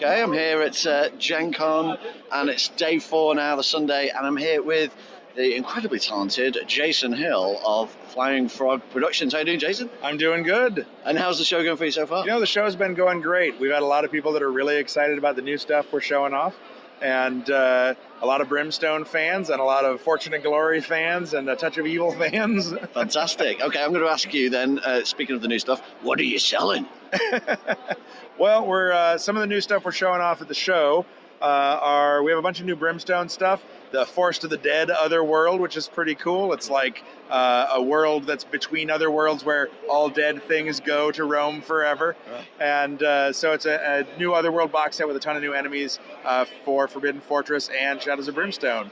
Okay, I'm here at GenCon, and it's day 4 now, the Sunday, and I'm here with the incredibly talented Jason Hill of Flying Frog Productions. How you doing, Jason? I'm doing good. And how's the show going for you so far? You know, the show's been going great. We've had a lot of people that are really excited about the new stuff we're showing off, and a lot of Brimstone fans, and a lot of Fortune and Glory fans, and a touch of Evil fans. Fantastic. Okay, I'm going to ask you then, speaking of the new stuff, what are you selling? Well, we're some of the new stuff we're showing off at the show we have a bunch of new Brimstone stuff. The Forest of the Dead Other World, which is pretty cool. It's like a world that's between other worlds where all dead things go to roam forever. And so it's a new Otherworld box set with a ton of new enemies for Forbidden Fortress and Shadows of Brimstone.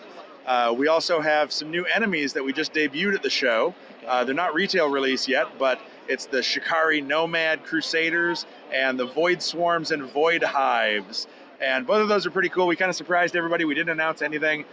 We also have some new enemies that we just debuted at the show. They're not retail release yet, but it's the Shikari Nomad Crusaders and the Void Swarms and Void Hives. And both of those are pretty cool. We kind of surprised everybody. We didn't announce anything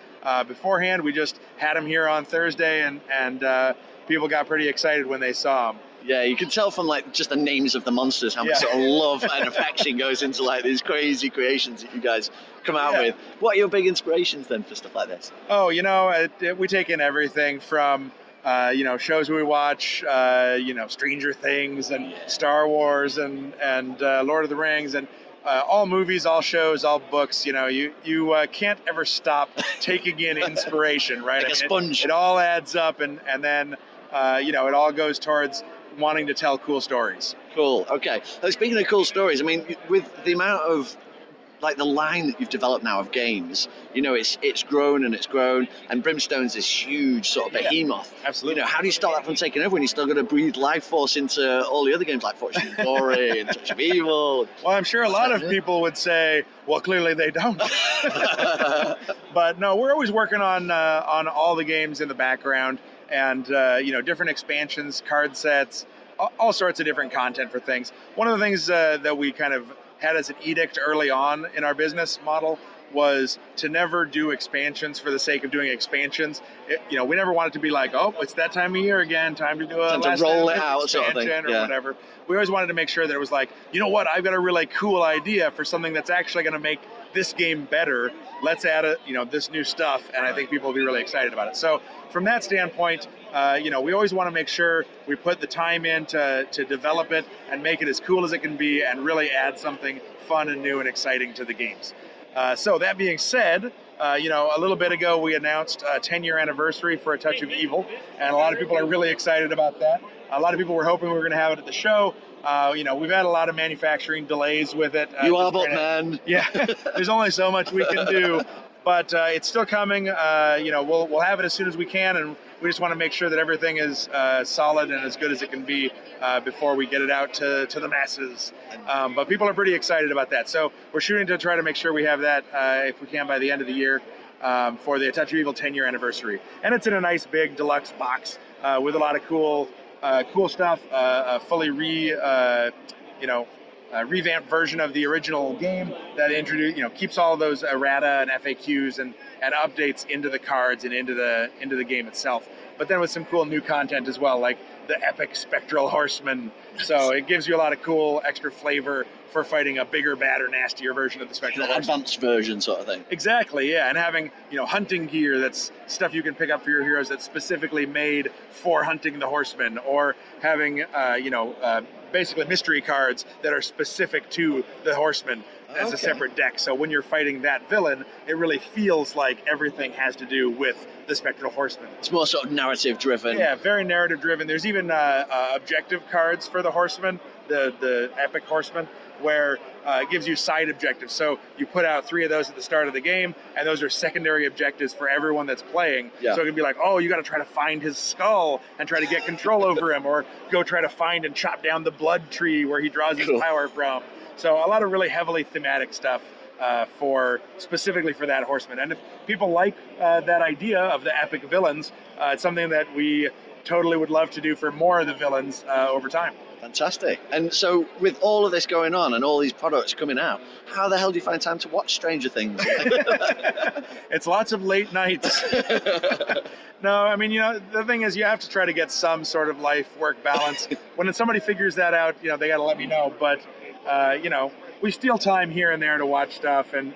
beforehand. We just had them here on Thursday, and people got pretty excited when they saw them. Yeah, you can tell from like just the names of the monsters how much sort of love and affection goes into like these crazy creations that you guys come out with. What are your big inspirations then for stuff like this? Oh, you know, we take in everything from shows we watch, Stranger Things and Star Wars and Lord of the Rings, and all movies, all shows, all books. You know, you can't ever stop taking in inspiration, right? Like a sponge. It all adds up, and then it all goes towards wanting to tell cool stories. Cool. Okay. Speaking of cool stories, I mean, with the amount of like the line that you've developed now of games, you know, it's grown and it's grown, and Brimstone's this huge sort of behemoth. Absolutely. You know, how do you stop that from taking over when you still got to breathe life force into all the other games like Fortune and Glory and Touch of Evil? Well, I'm sure a lot of people would say, well, clearly they don't. But no, we're always working on all the games in the background, and different expansions, card sets, all sorts of different content for things. One of the things that we kind of had as an edict early on in our business model was to never do expansions for the sake of doing expansions. We never wanted to be like, oh, it's that time of year again, time to do a to roll it out expansion sort of thing. or whatever. We always wanted to make sure that it was like, you know what, I've got a really cool idea for something that's actually going to make this game better. Let's add this new stuff, and I think people will be really excited about it. So from that standpoint, we always want to make sure we put the time in to develop it and make it as cool as it can be and really add something fun and new and exciting to the games. So that being said, a little bit ago we announced a 10-year anniversary for A Touch of Evil, and a lot of people are really excited about that. A lot of people were hoping we were going to have it at the show. We've had a lot of manufacturing delays with it. You are but man. Yeah, there's only so much we can do, but it's still coming. We'll have it as soon as we can, and we just want to make sure that everything is solid and as good as it can be before we get it out to the masses. But people are pretty excited about that. So we're shooting to try to make sure we have that, if we can, by the end of the year for the A Touch of Evil 10-year anniversary. And it's in a nice big deluxe box with a lot of cool stuff, a fully revamped version of the original game that keeps all those errata and FAQs and updates into the cards and into the game itself. But then with some cool new content as well, like the epic Spectral Horseman. So it gives you a lot of cool extra flavor for fighting a bigger, badder, nastier version of the Spectral Horseman. Advanced version sort of thing. Exactly, yeah. And having, hunting gear that's stuff you can pick up for your heroes that's specifically made for hunting the horseman, or having, basically mystery cards that are specific to the horseman as a separate deck. So when you're fighting that villain, it really feels like everything has to do with the Spectral Horseman. It's more sort of narrative driven. Yeah, very narrative driven. There's even objective cards for the horseman, the epic horseman, where it gives you side objectives. So you put out 3 of those at the start of the game, and those are secondary objectives for everyone that's playing. Yeah. So it can be like, oh, you got to try to find his skull and try to get control over him, or go try to find and chop down the blood tree where he draws his power from. So a lot of really heavily thematic stuff specifically for that horseman. And if people like that idea of the epic villains, it's something that we totally would love to do for more of the villains over time. Fantastic. And so with all of this going on and all these products coming out, how the hell do you find time to watch Stranger Things? It's lots of late nights. No, I mean, the thing is, you have to try to get some sort of life-work balance. When somebody figures that out, they got to let me know. But, we steal time here and there to watch stuff, and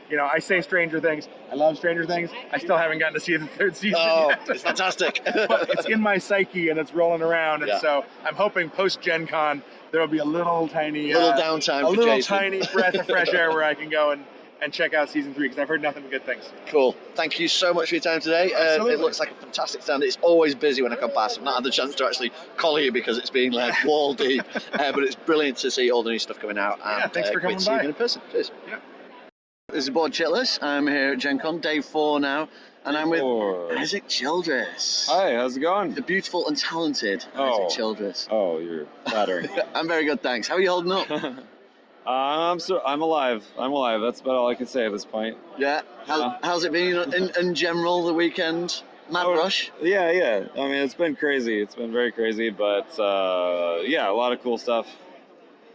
you know, I say Stranger Things. I love Stranger Things. I still haven't gotten to see the 3rd season yet. It's fantastic. But it's in my psyche and it's rolling around, and Yeah. so I'm hoping post GenCon there will be a little tiny downtime, a for little Jason. tiny breath of fresh air where I can go and check out season 3, because I've heard nothing but good things. Cool. Thank you so much for your time today. Absolutely. It looks like a fantastic stand. It's always busy when I come past. I've not had the chance to actually collar you because it's been like wall deep. But it's brilliant to see all the new stuff coming out. Yeah, thanks for coming great to see you by. in person. Cheers. Yeah. This is BoardChitless. I'm here at GenCon, day 4 now, and I'm with Isaac Childres. Hi, how's it going? The beautiful and talented Isaac Childres. Oh, you're flattering. I'm very good, thanks. How are you holding up? I'm alive. I'm alive. That's about all I can say at this point. Yeah. How's it been in general, the weekend? Mad rush? Yeah. I mean, it's been crazy. It's been very crazy, but yeah, a lot of cool stuff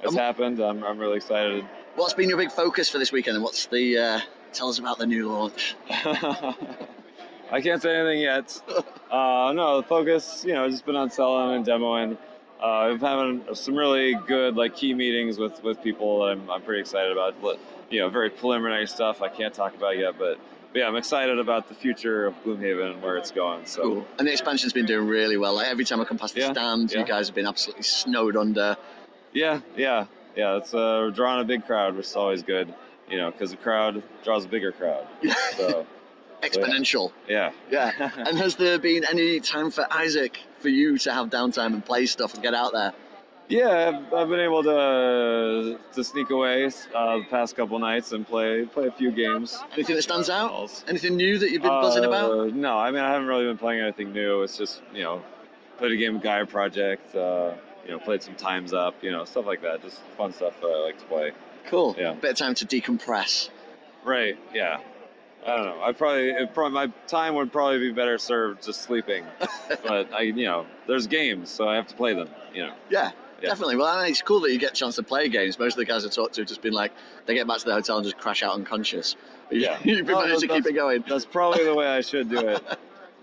has happened. I'm really excited. What's been your big focus for this weekend, and what's the tell us about the new launch? I can't say anything yet. No, the focus, you know, just been on selling and demoing. We've having some really good like key meetings with people that I'm pretty excited about. But, you know, very preliminary stuff I can't talk about yet, but yeah, I'm excited about the future of Gloomhaven and where it's going. So cool. And the expansion's been doing really well. Like every time I come past the stand, you guys have been absolutely snowed under. Yeah. It's drawing a big crowd, which is always good, you know, because the crowd draws a bigger crowd. So exponential. Yeah. And has there been any time for Isaac, for you to have downtime and play stuff and get out there? Yeah, I've been able to sneak away the past couple nights and play a few games. Anything that stands out? Anything new that you've been buzzing about? No, I mean, I haven't really been playing anything new. It's just, you know, played a game of Gaia Project, you know, played some Time's Up, you know, stuff like that. Just fun stuff that I like to play. Cool. Yeah. Bit of time to decompress. Right, yeah. I don't know. My time would probably be better served just sleeping. But, you know, there's games, so I have to play them, you know. Yeah. Definitely. Well, I mean, it's cool that you get a chance to play games. Most of the guys I talk to have just been like, they get back to the hotel and just crash out unconscious. But yeah. You've managed to keep it going. That's probably the way I should do it.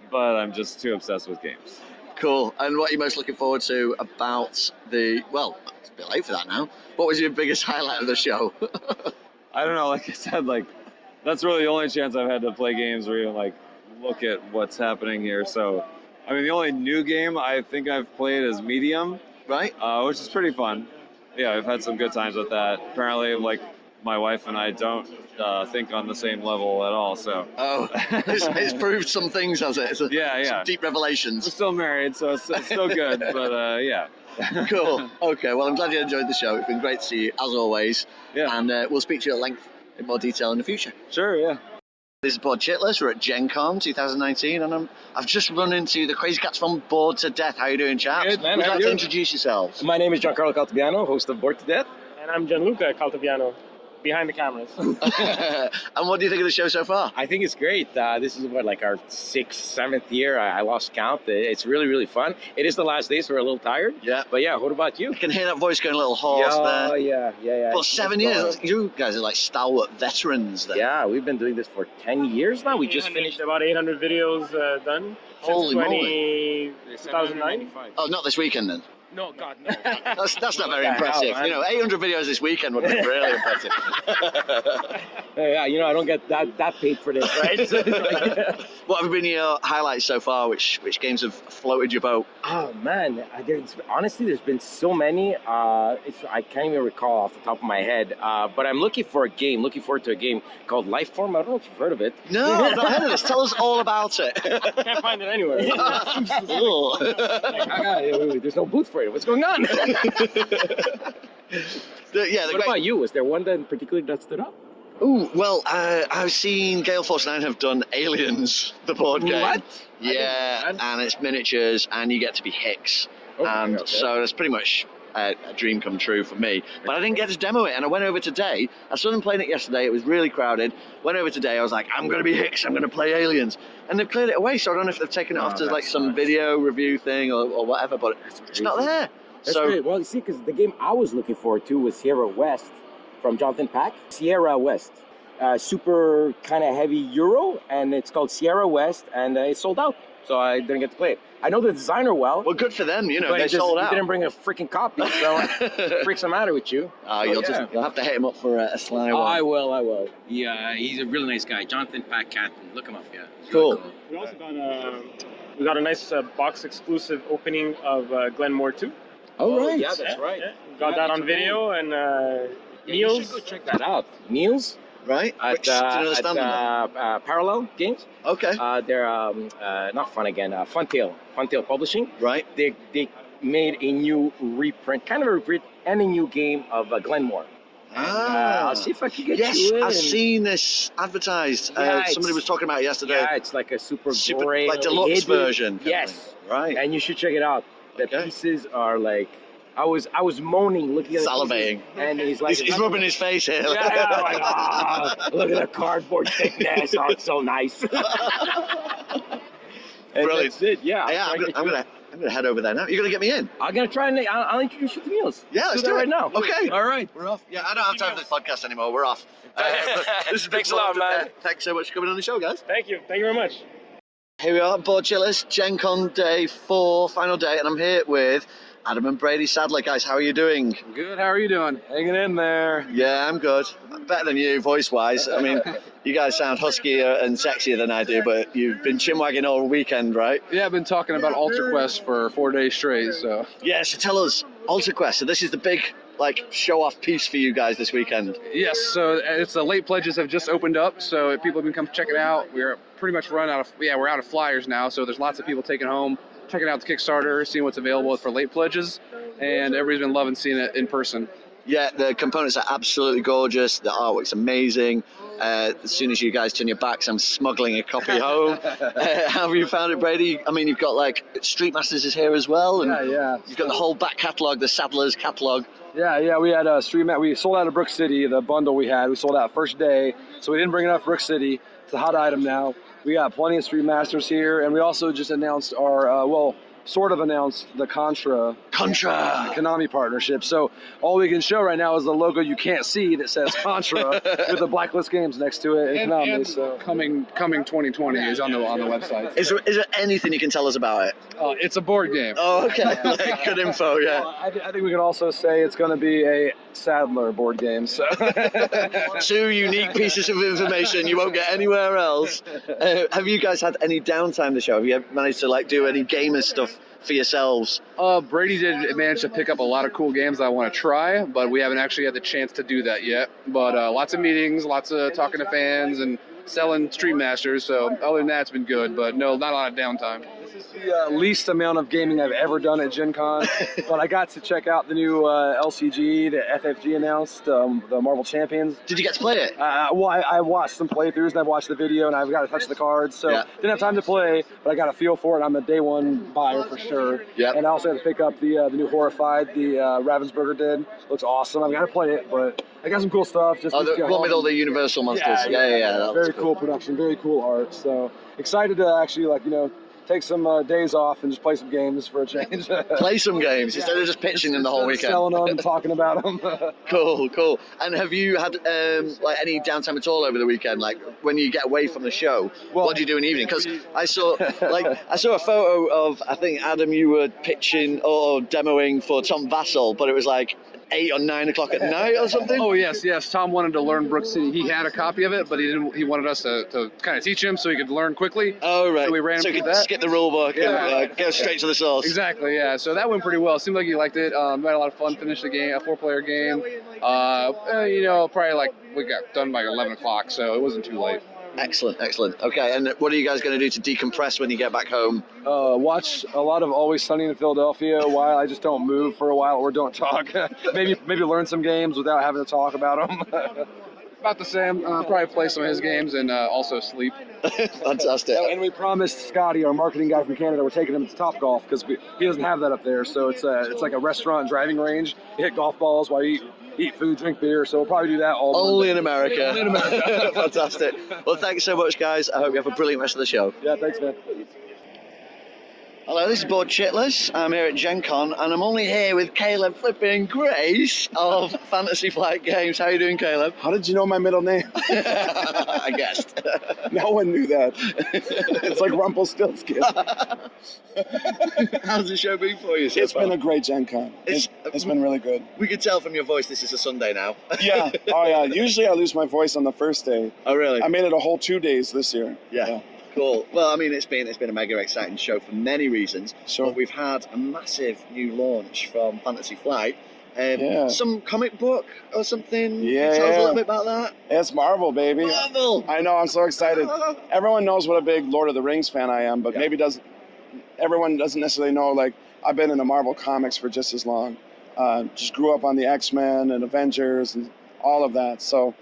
But I'm just too obsessed with games. Cool. And what are you most looking forward to about well, it's a bit late for that now. What was your biggest highlight of the show? I don't know. Like I said, like, that's really the only chance I've had to play games or even, like, look at what's happening here. So, I mean, the only new game I think I've played is Medium. Right. Which is pretty fun. Yeah, I've had some good times with that. Apparently, like, my wife and I don't think on the same level at all, so. Oh, it's proved some things, has it? Yeah. Some deep revelations. We're still married, so it's still good, but yeah. Cool. Okay, well, I'm glad you enjoyed the show. It's been great to see you, as always. Yeah. And we'll speak to you at length in more detail in the future. Sure, yeah. This is BoardChitless. We're at GenCon 2019, and I've just run into the crazy cats from Bored to Death. How you doing, chaps? Good, man. Would you How like are to you? introduce yourselves? My name is Giancarlo Caltabiano, host of Bored to Death. And I'm Gianluca Caltabiano, behind the cameras. And what do you think of the show so far? I think it's great. This is like our 6th, 7th year. I lost count. It's really, really fun. It is the last day, so we're a little tired. Yeah. But yeah, what about you? You can hear that voice going a little hoarse there. Yeah. But 7 years, you guys are like stalwart veterans then. Yeah, we've been doing this for 10 years now. We just finished about 800 videos done Holy since moly. 2009. Oh, not this weekend then. No, God, no. That's not very What the hell, impressive. man? You know, 800 videos this weekend would be really impressive. Yeah, you know, I don't get that paid for this, right? What have been your highlights so far? Which games have floated your boat? Oh man, honestly, there's been so many. I can't even recall off the top of my head. But I'm looking forward to a game called Lifeform. I don't know if you've heard of it. No, I've not heard of this. Tell us all about it. Can't find it anywhere. There's no booth for it. What's going on? What about you? Was there one that in particular that stood out? Ooh, well, I've seen Gale Force 9 have done Aliens, the board game. What? Yeah, and it's miniatures, and you get to be Hicks. Okay. So that's pretty much a dream come true for me. But I didn't get to demo it, and I went over today. I saw them playing it yesterday. It was really crowded. Went over today. I was like, I'm going to be Hicks. I'm going to play Aliens. And they've cleared it away, so I don't know if they've taken it off to like some video review thing or whatever, but it's not there. That's great. Well, you see, because the game I was looking forward to was Sierra West from Jonathan Pack. Sierra West. Super kind of heavy Euro, and it's called Sierra West, and it's sold out. so I didn't get to play it. I know the designer well. Well, good for them. You know, but they sold out. He didn't bring a freaking copy, so freaks the matter with you. You'll have to hit him up for a sly one. I will. Yeah, he's a really nice guy. Jonathan Pat Canton. Look him up, yeah. Cool. We also got a nice box exclusive opening of Glenmore 2. Oh, right. Yeah, that's right. Yeah. Got that on video and You Niels. should go check that out. Niels Right? at, Do you know the stand on that? Parallel Games. Okay. They're not Fun Again. Funtail Publishing. Right. They made a new reprint, kind of a reprint, and a new game of Glenmore. And, I'll see if I can get Yes, you in. I've seen this advertised. Yeah, somebody was talking about it yesterday. Yeah, it's like a super great, like deluxe hidden- version. Yes, Right. and you should check it out. The Okay. pieces are like, I was moaning looking at the Salivating. pieces, and he's like, He's rubbing his face here. yeah, like, look at the cardboard thickness. Oh, it's so nice. And Brilliant. that's it. Yeah, Yeah, I'm gonna head over there now. You're gonna get me in? I'm gonna try and I'll introduce you to Niels. Yeah, let's do that do it right now. Okay. All right. We're off. Yeah, I don't have time for this podcast anymore. We're off. This is Thanks a lot, man. Thanks so much for coming on the show, guys. Thank you very much. Here we are, BoardChitless, GenCon Day 4, final day, and I'm here with Adam and Brady Sadler. Guys, how are you doing? Good. How are you doing? Hanging in there. Yeah, I'm good. Better than you, voice-wise. I mean, you guys sound huskier and sexier than I do, but you've been chinwagging all weekend, right? Yeah, I've been talking about Alter Quest for 4 days straight, so. Yeah, so tell us, Alter Quest. So this is the big, show-off piece for you guys this weekend. Yes, so it's the late pledges have just opened up, so people have been come check it out. We're pretty much we're out of flyers now, so there's lots of people taking home, checking out the Kickstarter, seeing what's available for late pledges, and everybody's been loving seeing it in person. Yeah, the components are absolutely gorgeous. The artwork's amazing. As soon as you guys turn your backs, I'm smuggling a copy home. How have you found it, Brady? I mean, you've got Street Masters is here as well, and Yeah. you've got the whole back catalogue, the Sadler's catalogue. Yeah, we had we sold out of Brook City, the bundle we sold out first day, so we didn't bring enough Brook City. It's a hot item now. We got plenty of Street Masters here, and we also just announced our, sort of announced the Contra Konami partnership. So all we can show right now is the logo you can't see that says Contra with the Blacklist Games next to it. And Konami, so coming 2020 is on the website. Is there anything you can tell us about it? It's a board game. Oh, okay. Good info, yeah. Well, I think we can also say it's going to be a Sadler board game. So 2 unique pieces of information you won't get anywhere else. Have you guys had any downtime this show? Have you managed to do any gamer stuff for yourselves? Brady did manage to pick up a lot of cool games that I want to try, but we haven't actually had the chance to do that yet. But lots of meetings, lots of talking to fans, and selling Street Masters. So other than that, it's been good, but no, not a lot of downtime. This is the least amount of gaming I've ever done at Gen Con, but I got to check out the new LCG that FFG announced, the Marvel Champions. Did you get to play it? Well, I watched some playthroughs, and I've watched the video, and I've got to touch the cards, so didn't have time to play, but I got a feel for it. I'm a day one buyer for sure. Yeah. And I also had to pick up the new Horrified, the Ravensburger did. Looks awesome. I've got to play it, but I got some cool stuff. Just The one with all the Universal monsters. Yeah. That was very cool production, very cool art. So excited to actually take some days off and just play some games for a change. Play some games instead of just pitching them the whole weekend. Selling them and talking about them. Cool. And have you had any downtime at all over the weekend? Like when you get away from the show, what do you do in the evening? Because I saw a photo of, I think Adam, you were pitching or demoing for Tom Vassell, but it was 8 or 9 o'clock at night or something. Oh yes. Tom wanted to learn Brook City. He had a copy of it, but he wanted us to kind of teach him so he could learn quickly. Oh right. So we ran so through you could that. skip the rule book and go straight to the source. Exactly. Yeah. So that went pretty well. Seemed like he liked it. We had a lot of fun. Finished the game, a 4-player game. Probably we got done by 11 o'clock, so it wasn't too late. Excellent. Okay, and what are you guys going to do to decompress when you get back home? Watch a lot of Always Sunny in Philadelphia while I just don't move for a while or don't talk. maybe learn some games without having to talk about them. About the same. Probably play some of his games and also sleep. Fantastic. And we promised Scotty, our marketing guy from Canada, we're taking him to Topgolf because he doesn't have that up there. So it's like a restaurant and driving range. You hit golf balls while you eat food, drink beer. So we'll probably do that all Only Monday. in America. Only in America. Fantastic. Well, thanks so much, guys. I hope you have a brilliant rest of the show. Yeah, thanks, man. Hello, this is BoardChitless. I'm here at GenCon, and I'm only here with Caleb flipping Grace of Fantasy Flight Games. How you doing, Caleb? How did you know my middle name? I guessed. No one knew that. It's like Rumpelstiltskin. How's the show been for you so It's far? been a great Gen Con. It's been really good. We could tell from your voice this is a Sunday now. Yeah. Oh, yeah. Usually I lose my voice on the first day. Oh, really? I made it a whole 2 days this year. Yeah. Cool. Well, I mean, it's been a mega exciting show for many reasons. Sure. But we've had a massive new launch from Fantasy Flight. Yeah. Some comic book or something. Yeah, Can you tell us a yeah. little bit about that. It's Marvel, baby. Marvel. I know. I'm so excited. Everyone knows what a big Lord of the Rings fan I am, but maybe everyone doesn't necessarily know, like, I've been in the Marvel comics for just as long. Just grew up on the X-Men and Avengers and all of that. So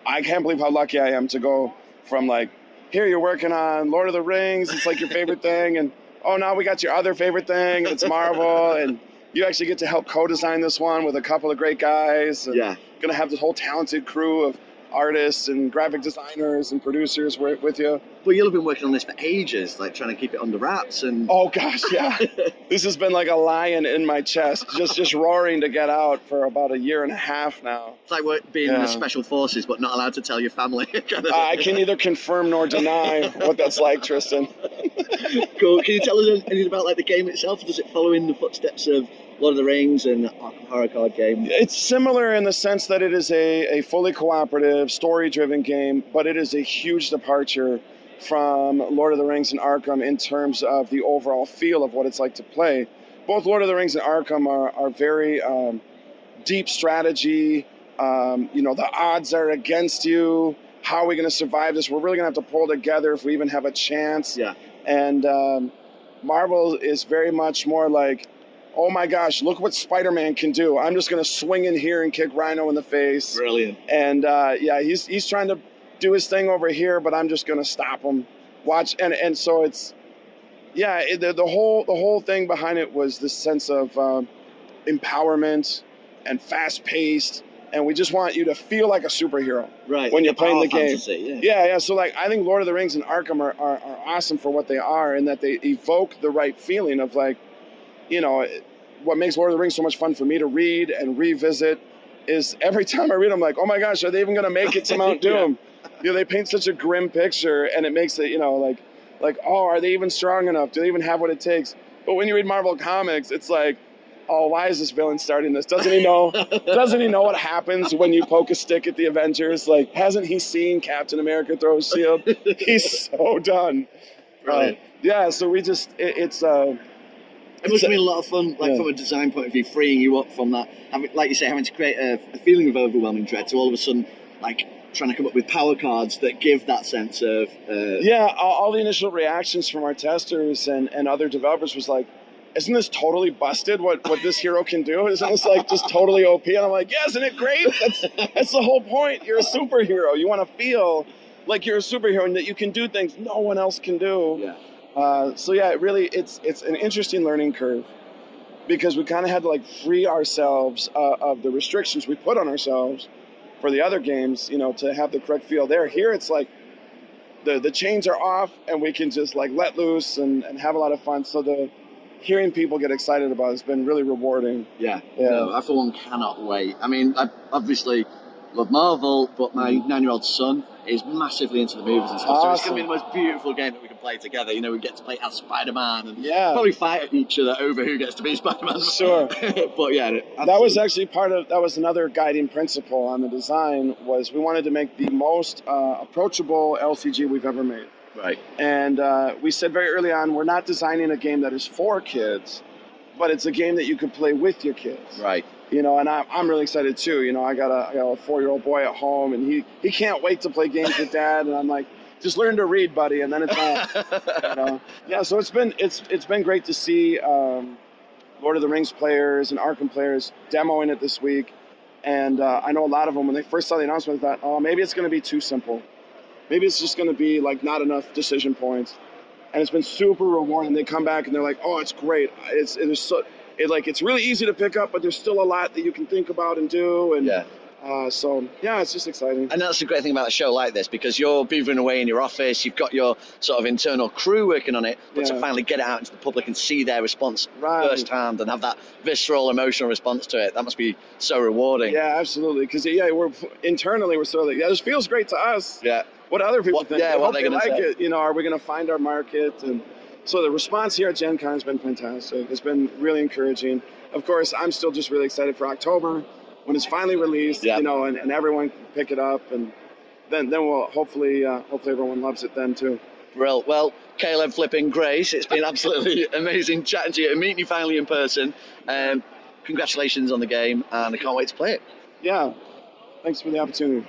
I can't believe how lucky I am to go from, like, here you're working on Lord of the Rings, it's like your favorite thing, and oh, now we got your other favorite thing, it's Marvel, and you actually get to help co-design this one with a couple of great guys. And gonna have this whole talented crew of artists and graphic designers and producers work with you. Well, you'll have been working on this for ages, like trying to keep it under wraps and... Oh gosh, yeah. This has been like a lion in my chest, just roaring to get out for about 1.5 years now. It's like being in the special forces, but not allowed to tell your family. I can neither confirm nor deny what that's like, Tristan. Cool. Can you tell us anything about like the game itself? Does it follow in the footsteps of Lord of the Rings and Arkham Horror card game? It's similar in the sense that it is a fully cooperative, story-driven game, but it is a huge departure from Lord of the Rings and Arkham in terms of the overall feel of what it's like to play. Both Lord of the Rings and Arkham are very deep strategy. The odds are against you. How are we going to survive this? We're really going to have to pull together if we even have a chance. Yeah. And Marvel is very much more like, oh my gosh, look what Spider-Man can do. I'm just going to swing in here and kick Rhino in the face. Brilliant. And he's trying to do his thing over here, but I'm just going to stop him. Watch. And so it's, the whole thing behind it was this sense of empowerment and fast-paced. And we just want you to feel like a superhero when you're playing the game. Fantasy, yeah. So like, I think Lord of the Rings and Arkham are awesome for what they are, in that they evoke the right feeling of like, what makes Lord of the Rings so much fun for me to read and revisit is every time I read, I'm like, oh my gosh, are they even going to make it to Mount Doom? They paint such a grim picture, and it makes it, like, oh, are they even strong enough? Do they even have what it takes? But when you read Marvel comics, it's like, oh, why is this villain starting this? Doesn't he know? Doesn't he know what happens when you poke a stick at the Avengers? Like, hasn't he seen Captain America throw a shield? He's so done. So we just, it must have been a lot of fun, from a design point of view, freeing you up from that, like you say, having to create a feeling of overwhelming dread to all of a sudden, like, trying to come up with power cards that give that sense of... all the initial reactions from our testers and other developers was like, isn't this totally busted what this hero can do? Isn't this like just totally OP? And I'm like, yeah, isn't it great? That's the whole point. You're a superhero. You want to feel like you're a superhero and that you can do things no one else can do. It's an interesting learning curve, because we kind of had to like free ourselves of the restrictions we put on ourselves for the other games, to have the correct feel there. Here it's like the chains are off and we can just like let loose and have a lot of fun. So hearing people get excited about it has been really rewarding. Yeah. No, I for one cannot wait. I mean, I obviously love Marvel, but my 9-year-old son is massively into the movies and stuff. Awesome. So it's going to be the most beautiful game that we can play together. We get to play as Spider-Man and probably fight each other over who gets to be Spider-Man. Sure. But that was actually that was another guiding principle on the design, was we wanted to make the most approachable LCG we've ever made. Right. And we said very early on, we're not designing a game that is for kids, but it's a game that you can play with your kids. Right. And I'm really excited too. I got a 4-year-old boy at home, and he can't wait to play games with Dad. And I'm like, just learn to read, buddy, and then it's on. So it's been great to see Lord of the Rings players and Arkham players demoing it this week. And I know a lot of them, when they first saw the announcement, thought, oh, maybe it's going to be too simple. Maybe it's just going to be like not enough decision points. And it's been super rewarding. They come back and they're like, oh, it's great. It's really easy to pick up, but there's still a lot that you can think about and do. And So yeah, it's just exciting. And that's the great thing about a show like this, because you're beavering away in your office, you've got your sort of internal crew working on it, but to Yeah. finally get it out into the public and see their response Right. firsthand and have that visceral, emotional response to it, that must be so rewarding. Yeah, absolutely. Because we're internally we're sort of like, yeah, this feels great to us. Yeah. What other people What- think? yeah, I what hope they're they gonna like say. it. You know, are we going to find our market? And so the response here at GenCon has been fantastic. It's been really encouraging. Of course, I'm still just really excited for October when it's finally released. Yeah. You know, and everyone can pick it up, and then we'll hopefully everyone loves it then too. Brill. Well, Caleb flipping Grace, it's been absolutely amazing chatting to you and meeting you finally in person. Congratulations on the game, and I can't wait to play it. Yeah, thanks for the opportunity.